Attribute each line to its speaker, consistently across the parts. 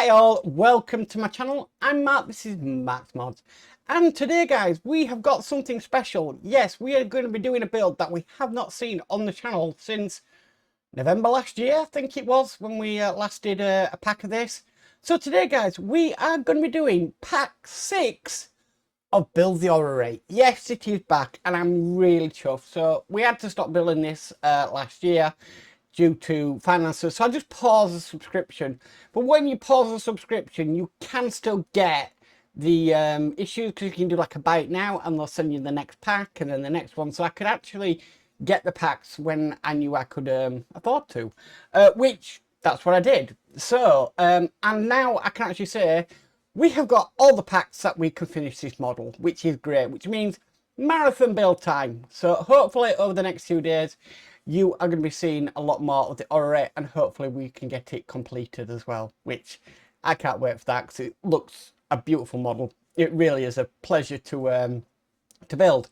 Speaker 1: Hi all, welcome to my channel. I'm Mark, this is Mark's Mods. And today guys, we have got something special. Yes, we are going to be doing a build that we have not seen on the channel since November last year, I think it was, when we last did a pack of this. So today guys, we are going to be doing pack 6 of Build the Orrery. Yes, it is back and I'm really chuffed. So we had to stop building this last year due to finances, so I just paused the subscription. But when you pause the subscription, you can still get the issues, because you can do like a buy it now and they'll send you the next pack and then the next one. So I could actually get the packs when I knew I could afford to, which that's what I did. So and now I can actually say we have got all the packs that we can finish this model, which is great, which means marathon build time. So hopefully over the next few days you are going to be seeing a lot more of the Orrery, and hopefully we can get it completed as well, which I can't wait for that because it looks a beautiful model. It really is a pleasure to build.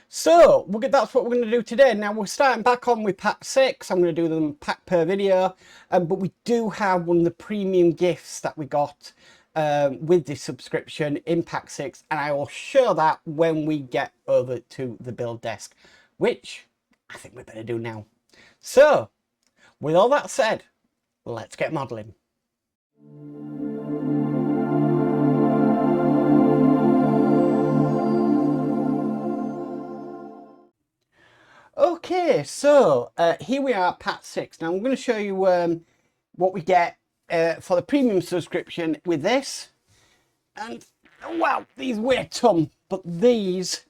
Speaker 1: So that's what we're going to do today. Now we're starting back on with pack 6. I'm going to do them pack per video, but we do have one of the premium gifts that we got with this subscription in pack 6, and I will show that when we get over to the build desk, which I think we better do now. So with all that said, let's get modelling. Okay, so here we are, pack 6. Now I'm going to show you what we get for the premium subscription with this. And wow, these weigh a ton, but these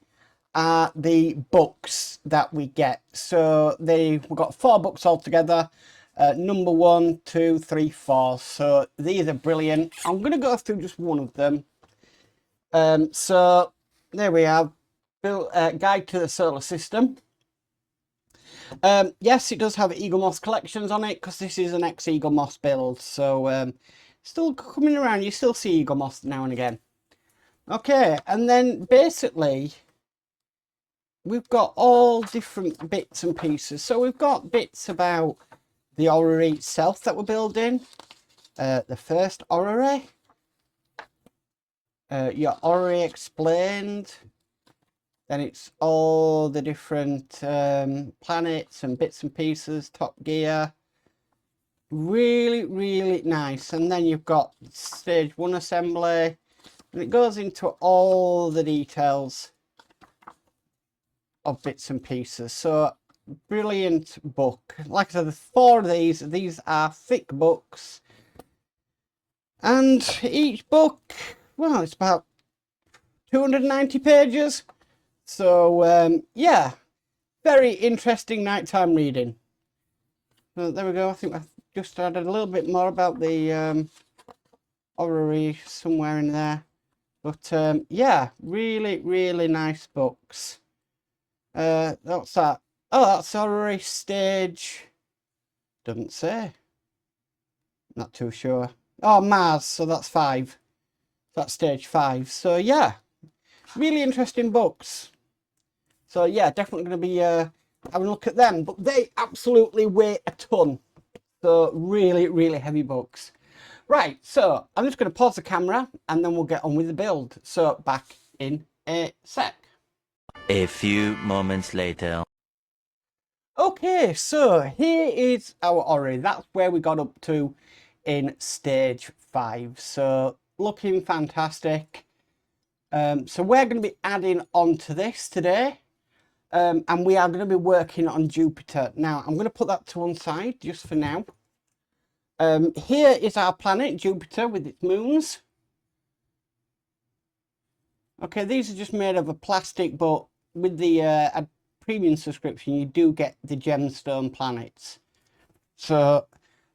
Speaker 1: are the books that we get. So we've got 4 books altogether, number 1, 2, 3, 4. So these are brilliant. I'm going to go through just one of them. So there we have Guide to the Solar System. Yes, it does have Eagle Moss collections on it because this is an ex-Eagle Moss build. So still coming around, you still see Eagle Moss now and again. Okay, and then basically we've got all different bits and pieces. So we've got bits about the Orrery itself that we're building. The first Orrery. Your Orrery explained. Then it's all the different planets and bits and pieces, Top Gear. Really, really nice. And then you've got stage 1 assembly. And it goes into all the details of bits and pieces. So brilliant book. Like I said, the 4 of these are thick books, and each book, well, it's about 290 pages. So yeah, very interesting nighttime reading. So there we go. I think I've just added a little bit more about the Orrery somewhere in there, but yeah, really, really nice books. What's that? Oh, that's Orrery stage. Doesn't say. Not too sure. Oh, Mars. So that's 5. That's stage 5. So yeah, really interesting books. So yeah, definitely going to be having a look at them. But they absolutely weigh a ton. So really, really heavy books. Right. So I'm just going to pause the camera and then we'll get on with the build. So back in a sec.
Speaker 2: A few moments later.
Speaker 1: Okay, so here is our Orrery. That's where we got up to in stage 5. So looking fantastic. So we're going to be adding on to this today. And we are going to be working on Jupiter. Now, I'm going to put that to one side just for now. Here is our planet, Jupiter, with its moons. Okay, these are just made of a plastic, but with the premium subscription, you do get the gemstone planets. So,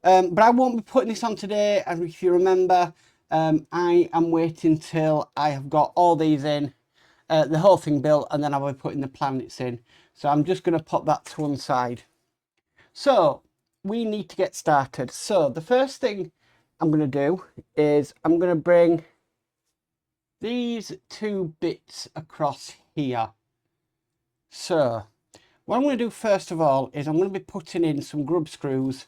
Speaker 1: but I won't be putting this on today. And if you remember, I am waiting till I have got all these in, the whole thing built, and then I'll be putting the planets in. So I'm just going to pop that to one side. So we need to get started. So the first thing I'm going to do is I'm going to bring these 2 bits across here. So what I'm going to do first of all is I'm going to be putting in some grub screws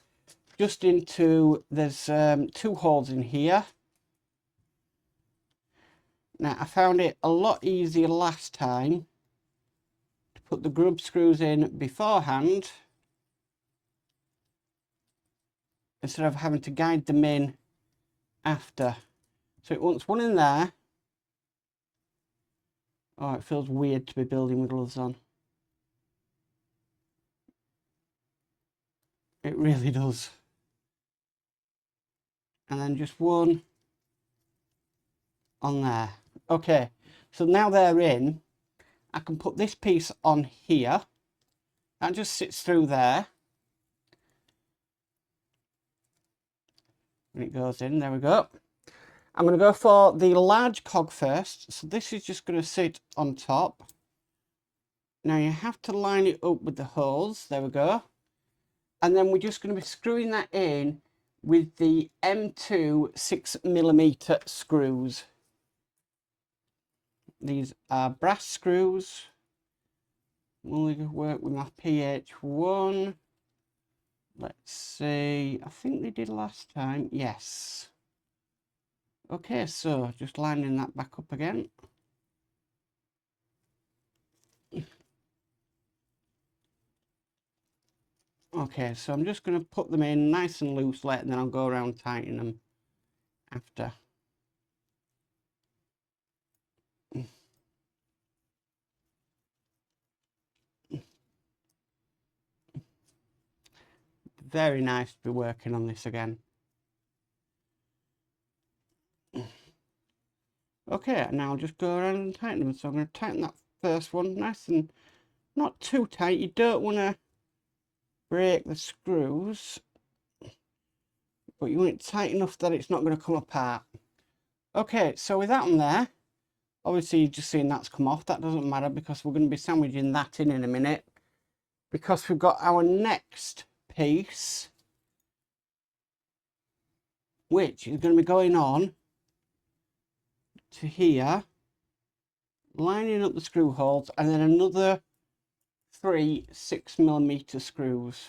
Speaker 1: just into, there's 2 holes in here. Now, I found it a lot easier last time to put the grub screws in beforehand instead of having to guide them in after. So it wants one in there. Oh, it feels weird to be building with gloves on. It really does. And then just one on there. Okay, so now they're in, I can put this piece on here. That just sits through there. And it goes in, there we go. I'm going to go for the large cog first. So this is just going to sit on top. Now you have to line it up with the holes. There we go. And then we're just going to be screwing that in with the M2 6mm screws. These are brass screws. Will work with my PH1. Let's see. I think they did last time. Yes. Okay, so just lining that back up again. Okay, so I'm just going to put them in nice and loosely, and then I'll go around tightening them after. Very nice to be working on this again. Okay, now I'll just go around and tighten them. So I'm going to tighten that first one nice and not too tight. You don't want to break the screws, but you want it tight enough that it's not going to come apart. Okay, so with that on there, obviously you've just seen that's come off. That doesn't matter because we're going to be sandwiching that in a minute, because we've got our next piece, which is going to be going on to here, lining up the screw holes, and then another 3 6mm screws.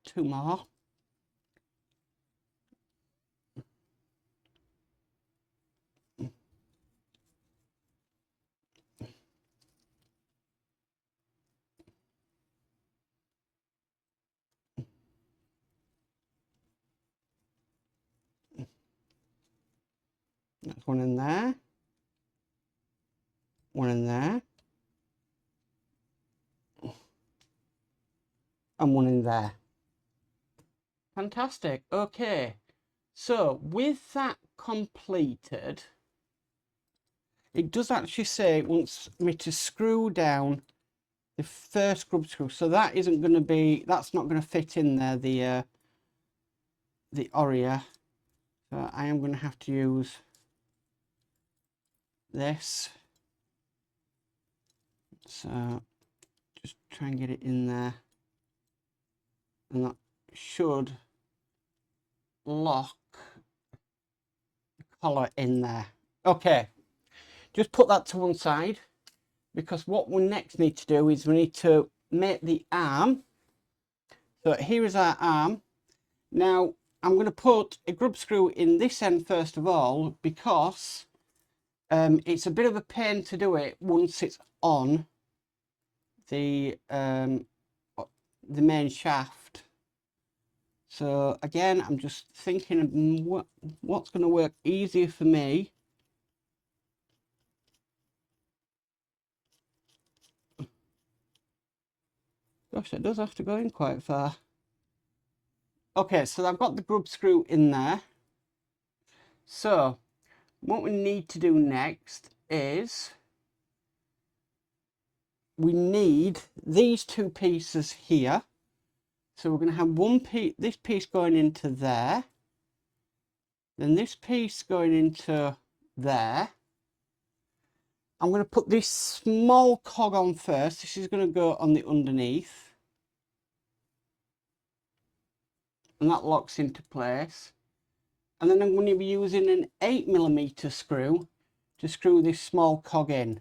Speaker 1: Two more. That's one in there, one in there, and one in there. Fantastic. Okay, so with that completed, it does actually say it wants me to screw down the first grub screw, so that isn't going to be, that's not going to fit in there, the Orrery. So I am going to have to use this. So just try and get it in there, and that should lock the collar in there. Okay, just put that to one side, because what we next need to do is we need to make the arm. So here is our arm. Now I'm going to put a grub screw in this end first of all, because it's a bit of a pain to do it once it's on the main shaft. So again, I'm just thinking of what's going to work easier for me. Gosh, it does have to go in quite far. Okay, so I've got the grub screw in there. So what we need to do next is we need these two pieces here. So we're going to have one piece, this piece going into there, then this piece going into there. I'm going to put this small cog on first. This is going to go on the underneath, and that locks into place. And then I'm going to be using an 8mm screw to screw this small cog in.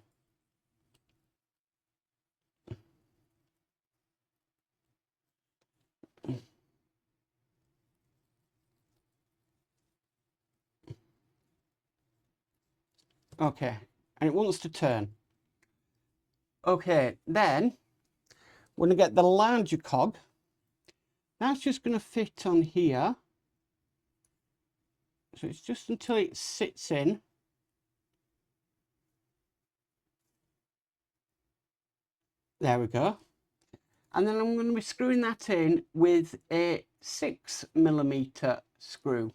Speaker 1: Okay, and it wants to turn. Okay, then we're going to get the larger cog. That's just going to fit on here. So it's just until it sits in. There we go. And then I'm going to be screwing that in with a 6mm screw,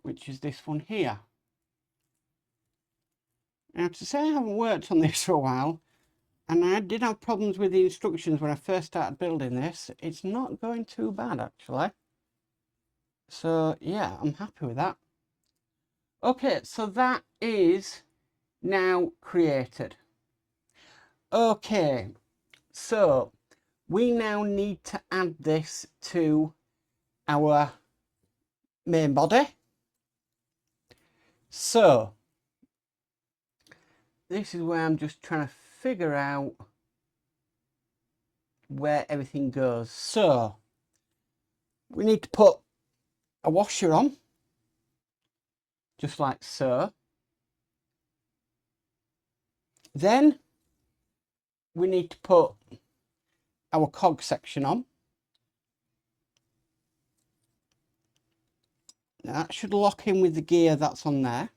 Speaker 1: which is this one here. Now, to say I haven't worked on this for a while, and I did have problems with the instructions when I first started building this, it's not going too bad actually. So yeah, I'm happy with that. Okay, so that is now created. Okay, so we now need to add this to our main body. So this is where I'm just trying to figure out where everything goes. So we need to put a washer on, just like so. Then we need to put our cog section on. Now that should lock in with the gear that's on there.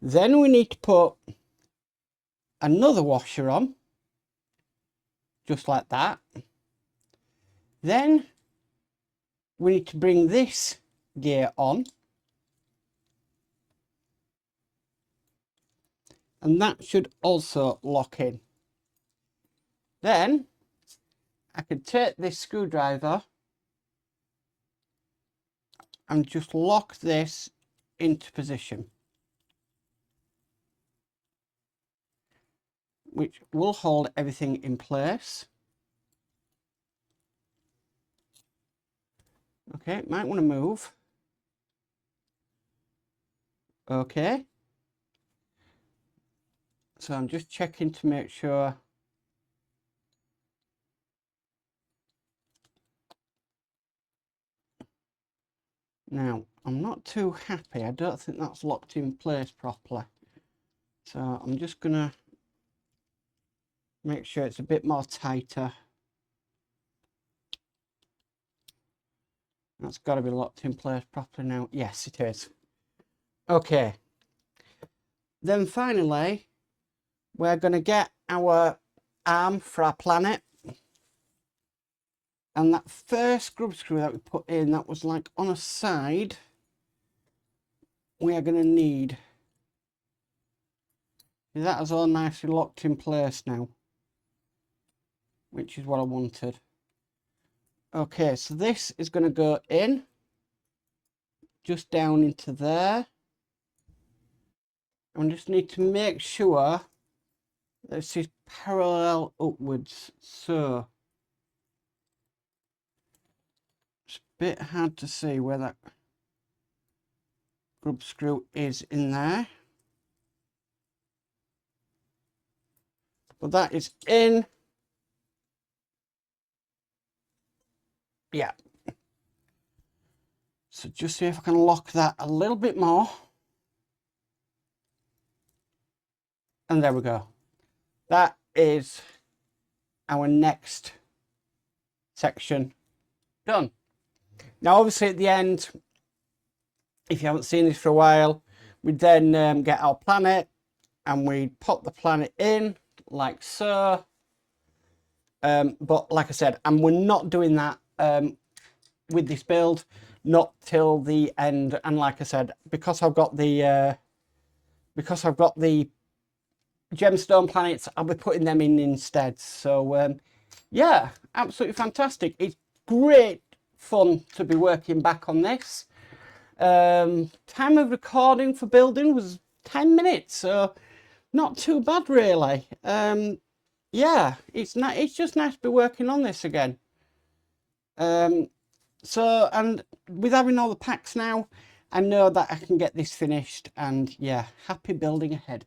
Speaker 1: Then we need to put another washer on, just like that. Then we need to bring this gear on. And that should also lock in. Then I can take this screwdriver and just lock this into position, which will hold everything in place. Okay, might want to move. Okay. So I'm just checking to make sure. Now, I'm not too happy. I don't think that's locked in place properly. So I'm just going to make sure it's a bit more tighter. That's got to be locked in place properly now. Yes, it is. Okay. Then finally, we're going to get our arm for our planet. And that first grub screw that we put in, that was like on a side, we are going to need. That is all nicely locked in place now, which is what I wanted. Okay, so this is going to go in, just down into there. And we just need to make sure that this is parallel upwards. So it's a bit hard to see where that grub screw is in there. But that is in. Yeah. So just see if I can lock that a little bit more. And there we go. That is our next section done. Now, obviously at the end, if you haven't seen this for a while, we then get our planet and we pop the planet in like so. But like I said, and we're not doing that with this build, not till the end. And like I said, because I've got the gemstone planets, I'll be putting them in instead. So yeah, absolutely fantastic. It's great fun to be working back on this. Time of recording for building was 10 minutes, so not too bad really. Yeah, it's just nice to be working on this again. So, and with having all the packs now, I know that I can get this finished, and yeah, happy building ahead.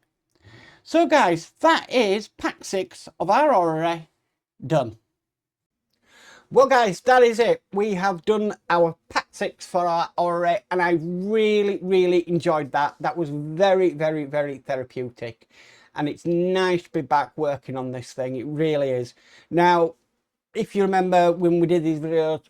Speaker 1: So guys, that is pack 6 of our Orrery done. Well guys, that is it. We have done our pack 6 for our Orrery, and I really enjoyed that. That was very therapeutic, and it's nice to be back working on this thing. It really is. Now, if you remember when we did these videos,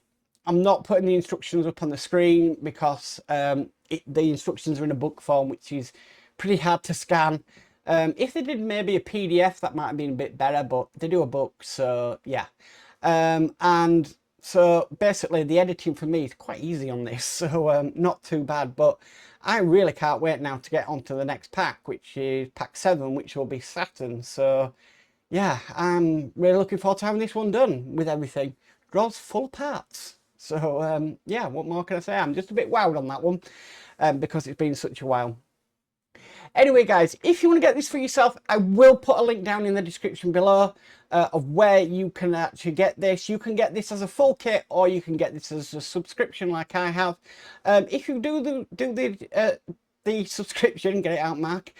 Speaker 1: I'm not putting the instructions up on the screen because the instructions are in a book form, which is pretty hard to scan. If they did maybe a PDF, that might have been a bit better, but they do a book, so yeah. And so basically the editing for me is quite easy on this, so not too bad, but I really can't wait now to get on to the next pack, which is pack 7, which will be Saturn. So yeah, I'm really looking forward to having this one done with everything. Draw's full of parts. So yeah, what more can I say? I'm just a bit wowed on that one because it's been such a while. Anyway, guys, if you want to get this for yourself, I will put a link down in the description below of where you can actually get this. You can get this as a full kit, or you can get this as a subscription like I have. If you do the subscription, get it out, Mark,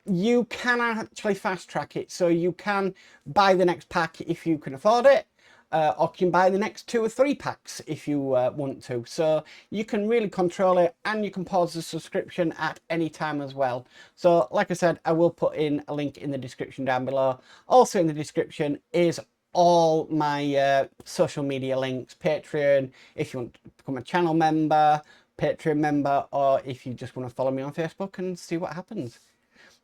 Speaker 1: you can actually fast track it. So you can buy the next pack if you can afford it. Or you can buy the next 2 or 3 packs if you want to. So you can really control it, and you can pause the subscription at any time as well. So like I said, I will put in a link in the description down below. Also in the description is all my social media links, Patreon, if you want to become a channel member, Patreon member, or if you just want to follow me on Facebook and see what happens.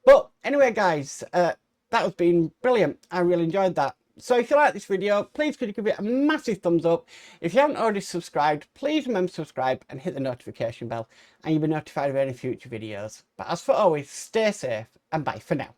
Speaker 1: But anyway, guys, that has been brilliant. I really enjoyed that. So if you like this video, please could you give it a massive thumbs up. If you haven't already subscribed, please remember to subscribe and hit the notification bell, and you'll be notified of any future videos. But as for always, stay safe and bye for now.